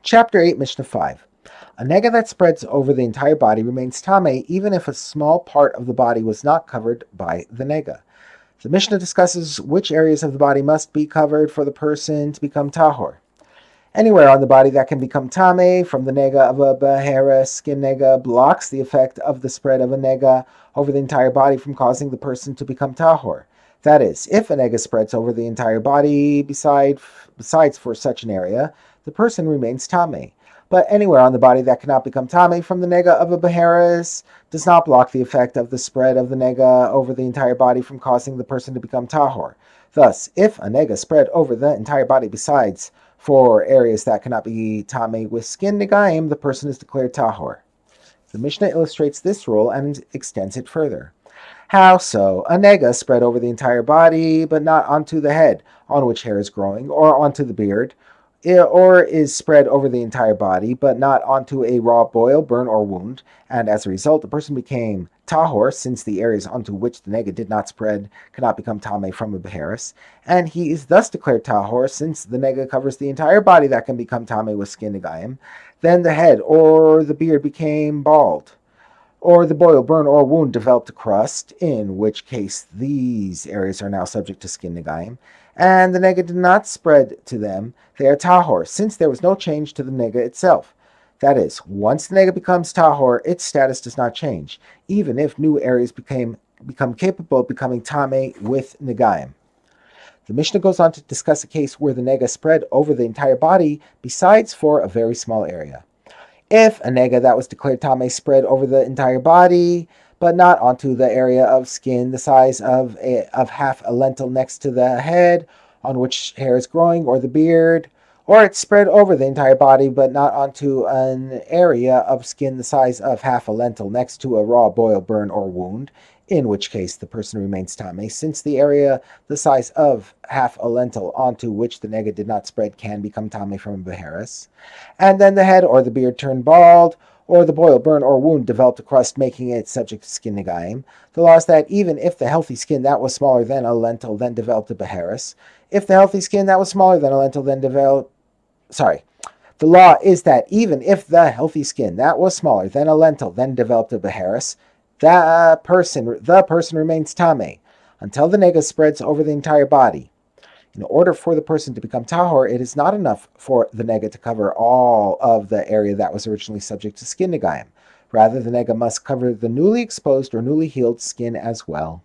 Chapter 8, Mishnah 5. A nega that spreads over the entire body remains tameh even if a small part of the body was not covered by the nega. The Mishnah discusses which areas of the body must be covered for the person to become tahor. Anywhere on the body that can become tameh from the nega of a behera skin nega blocks the effect of the spread of a nega over the entire body from causing the person to become tahor. That is, if a nega spreads over the entire body besides for such an area, the person remains tameh. But anywhere on the body that cannot become tameh from the nega of a beheres does not block the effect of the spread of the nega over the entire body from causing the person to become tahor. Thus, if a nega spread over the entire body besides for areas that cannot be tameh with skin negaim, the person is declared tahor. The Mishnah illustrates this rule and extends it further. How so? A nega spread over the entire body, but not onto the head, on which hair is growing, or onto the beard, or is spread over the entire body, but not onto a raw boil, burn, or wound, and as a result, the person became tahor, since the areas onto which the nega did not spread cannot become tameh from a beheres, and he is thus declared tahor, since the nega covers the entire body that can become tameh with skin negaim. Then the head or the beard became bald, or the boil, burn, or wound developed a crust, in which case these areas are now subject to skin negaim, and the nega did not spread to them, they are tahor, since there was no change to the nega itself. That is, once the nega becomes tahor, its status does not change, even if new areas become capable of becoming tameh with negaim. The Mishnah goes on to discuss a case where the nega spread over the entire body, besides for a very small area. If a nega that was declared tameh spread over the entire body, but not onto the area of skin the size of half a lentil next to the head, on which hair is growing, or the beard, or it spread over the entire body, but not onto an area of skin the size of half a lentil next to a raw boil, burn, or wound, in which case the person remains tameh, since the area the size of half a lentil onto which the nega did not spread can become tameh from a beheres. And then the head or the beard turned bald, or the boil, burn, or wound developed a crust, making it subject to skin negaim. The law is that even if the healthy skin that was smaller than a lentil then developed a beheres, if the healthy skin that was smaller than a lentil then developed... The law is that even if the healthy skin that was smaller than a lentil then developed a beheres, the person remains tameh until the nega spreads over the entire body. In order for the person to become tahor, it is not enough for the nega to cover all of the area that was originally subject to skin negaim. Rather, the nega must cover the newly exposed or newly healed skin as well.